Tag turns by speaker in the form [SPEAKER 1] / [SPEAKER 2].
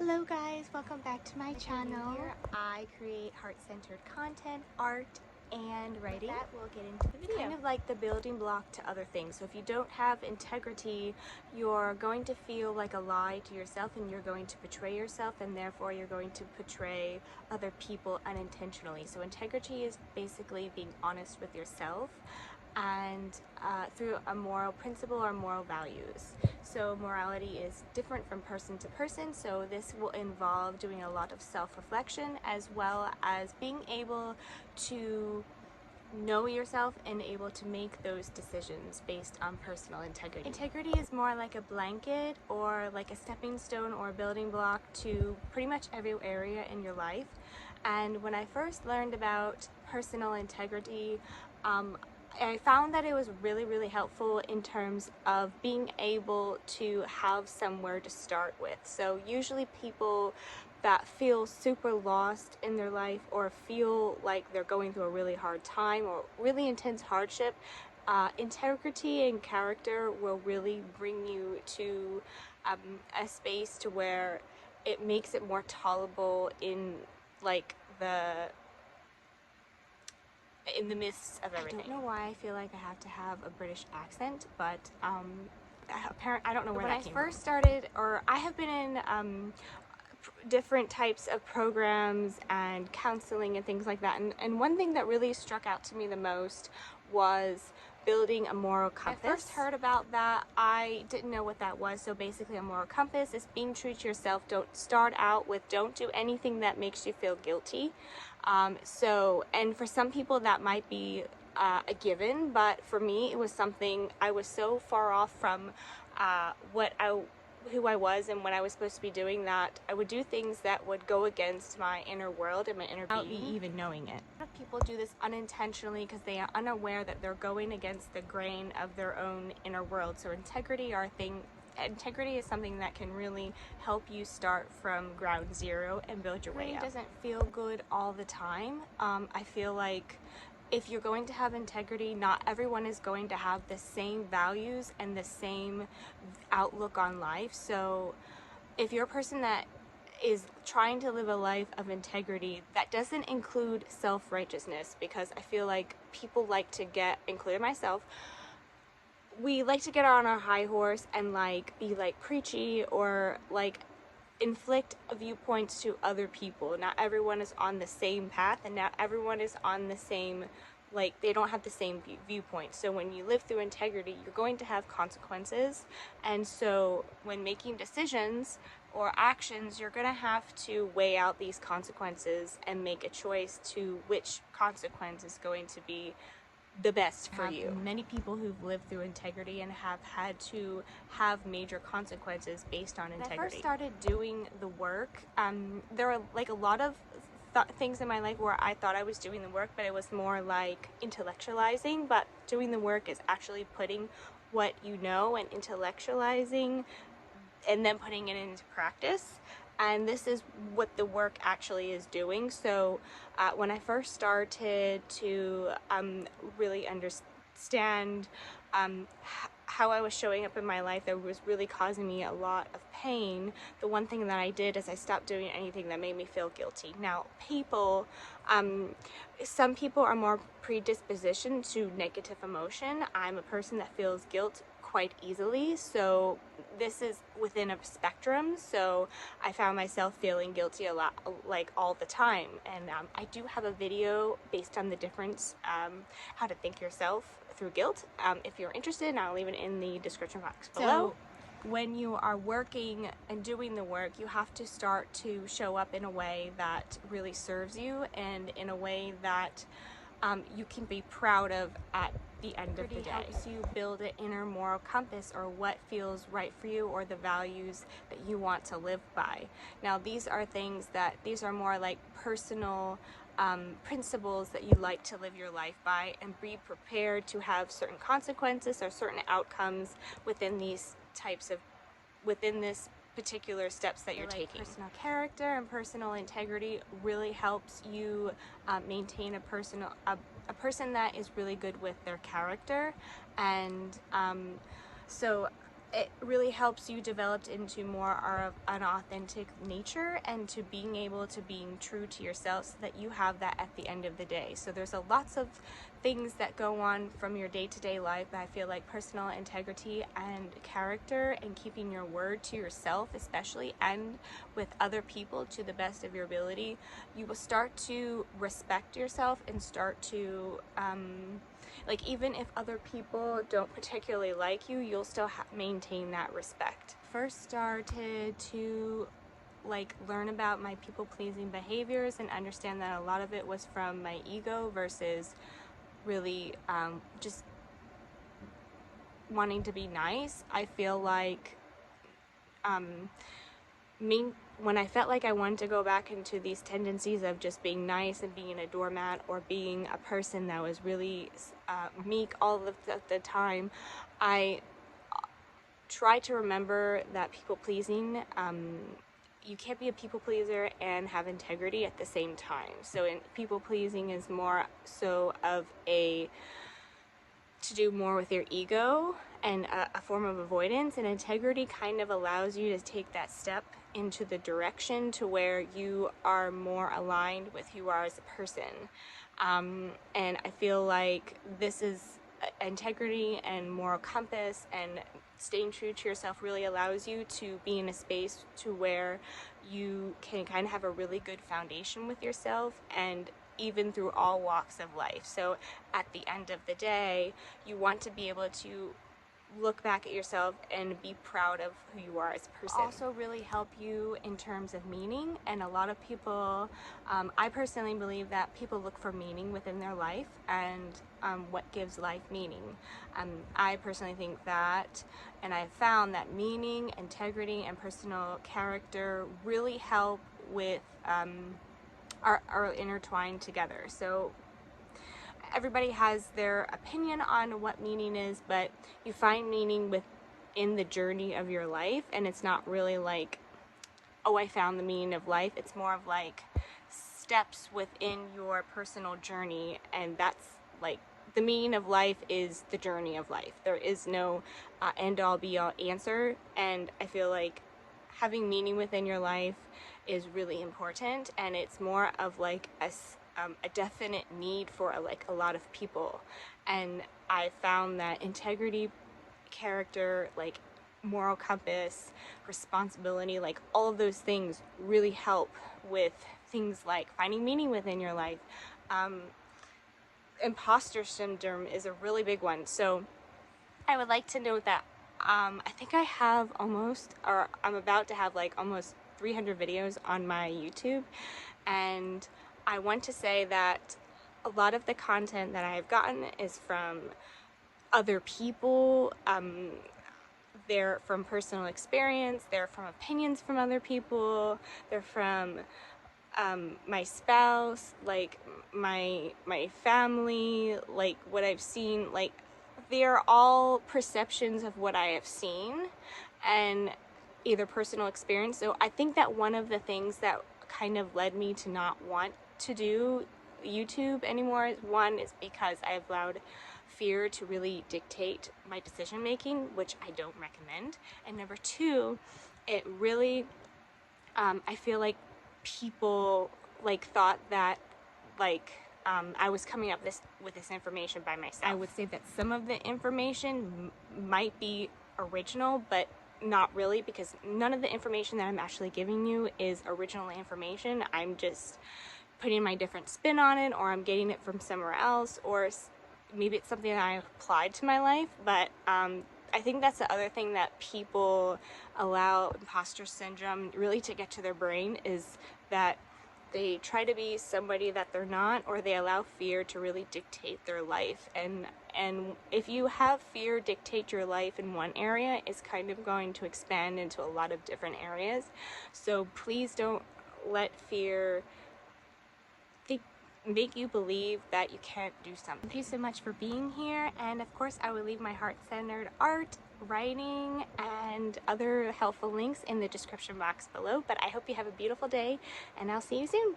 [SPEAKER 1] Hello guys, welcome back to my channel. Here I create heart-centered content, art, and writing. With that, we'll get into the video. Kind of like the building block to other things. So if you don't have integrity, you're going to feel like a lie to yourself, and you're going to betray yourself, and therefore you're going to betray other people unintentionally. So integrity is basically being honest with yourself and through a moral principle or moral values. So morality is different from person to person, so this will involve doing a lot of self-reflection as well as being able to know yourself and able to make those decisions based on personal integrity. Integrity is more like a blanket or like a stepping stone or a building block to pretty much every area in your life. And when I first learned about personal integrity, I found that it was really helpful in terms of being able to have somewhere to start with. So usually people that feel super lost in their life or feel like they're going through a really hard time or really intense hardship, integrity and character will really bring you to a space to where it makes it more tolerable in like in the midst of everything. I don't know why I feel like I have to have a British accent, but I don't know where that came from. When I first started, or I have been in different types of programs and counseling and things like that, and one thing that really struck out to me the most was building a moral compass. When I first heard about that, I didn't know what that was. So basically a moral compass is being true to yourself. Don't start out with don't do anything that makes you feel guilty. And for some people that might be a given, but for me it was something I was so far off from who I was and what I was supposed to be doing that I would do things that would go against my inner world and my inner being without me even knowing it. A lot of people do this unintentionally because they are unaware that they're going against the grain of their own inner world. So integrity is something that can really help you start from ground zero and build your way up. It doesn't feel good all the time. I feel like if you're going to have integrity, not everyone is going to have the same values and the same outlook on life. So if you're a person that is trying to live a life of integrity, that doesn't include self-righteousness, because I feel like people like to get, including myself, we like to get on our high horse and like be like preachy or like inflict viewpoints to other people. Not everyone is on the same path, and not everyone is on the same, like they don't have the same viewpoint. So when you live through integrity, you're going to have consequences, and so when making decisions or actions, you're gonna have to weigh out these consequences and make a choice to which consequence is going to be the best for you. Many people who've lived through integrity and have had to have major consequences based on integrity. When I first started doing the work, there are like a lot of things in my life where I thought I was doing the work, but it was more like intellectualizing. But doing the work is actually putting what you know and intellectualizing and then putting it into practice. And this is what the work actually is doing. So when I first started to really understand how I was showing up in my life that was really causing me a lot of pain, the one thing that I did is I stopped doing anything that made me feel guilty. Now some people are more predispositioned to negative emotion. I'm a person that feels guilt quite easily, so this is within a spectrum. So I found myself feeling guilty a lot, like all the time, and I do have a video based on the difference, how to think yourself through guilt. If you're interested, I'll leave it in the description box below. So when you are working and doing the work, you have to start to show up in a way that really serves you and in a way that you can be proud of at the end of the day. Helps you build an inner moral compass, or what feels right for you, or the values that you want to live by. Now these are more like personal principles that you like to live your life by, and be prepared to have certain consequences or certain outcomes within this particular steps that you're taking. Personal character and personal integrity really helps you maintain a person that is really good with their character. And so it really helps you develop into more of an authentic nature and to being able to being true to yourself, so that you have that at the end of the day. So there's lots of things that go on from your day-to-day life, but I feel like personal integrity and character and keeping your word to yourself especially, and with other people to the best of your ability, you will start to respect yourself and start to like, even if other people don't particularly like you, you'll still maintain that respect. First started to like learn about my people-pleasing behaviors and understand that a lot of it was from my ego versus really just wanting to be nice. I feel like when I felt like I wanted to go back into these tendencies of just being nice and being a doormat, or being a person that was really meek all of the time, I try to remember that people-pleasing, you can't be a people pleaser and have integrity at the same time. So people pleasing is more so of to do more with your ego and a form of avoidance, and integrity kind of allows you to take that step into the direction to where you are more aligned with who you are as a person. And I feel like this is integrity and moral compass, and staying true to yourself really allows you to be in a space to where you can kind of have a really good foundation with yourself, and even through all walks of life. So at the end of the day, you want to be able to look back at yourself and be proud of who you are as a person. Also really help you in terms of meaning, and a lot of people, I personally believe that people look for meaning within their life, and what gives life meaning. I personally think that, and I've found that meaning, integrity, and personal character really help with are intertwined together. So everybody has their opinion on what meaning is, but you find meaning within the journey of your life, and it's not really like, oh, I found the meaning of life. It's more of like steps within your personal journey, and that's like the meaning of life is the journey of life. There is no end-all be-all answer, and I feel like having meaning within your life is really important, and it's more of like a definite need for a lot of people. And I found that integrity, character, like moral compass, responsibility, like all of those things really help with things like finding meaning within your life. Imposter syndrome is a really big one. So I would like to note that I think I have almost, or I'm about to have like almost 300 videos on my YouTube, and I want to say that a lot of the content that I've gotten is from other people. They're from personal experience, they're from opinions from other people, they're from my spouse, like my family, like what I've seen, like they're all perceptions of what I have seen and either personal experience. So I think that one of the things that kind of led me to not want to do YouTube anymore, one is because I've allowed fear to really dictate my decision making, which I don't recommend. And number two, it really I feel like people like thought that like I was coming up with this information by myself. I would say that some of the information might be original, but not really, because none of the information that I'm actually giving you is original information. I'm just putting my different spin on it, or I'm getting it from somewhere else, or maybe it's something that I applied to my life. But I think that's the other thing that people allow imposter syndrome really to get to their brain, is that they try to be somebody that they're not, or they allow fear to really dictate their life. And if you have fear dictate your life in one area, it's kind of going to expand into a lot of different areas. So please don't let fear make you believe that you can't do something. Thank you so much for being here, and of course I will leave my heart-centered art, writing, and other helpful links in the description box below. But I hope you have a beautiful day, and I'll see you soon.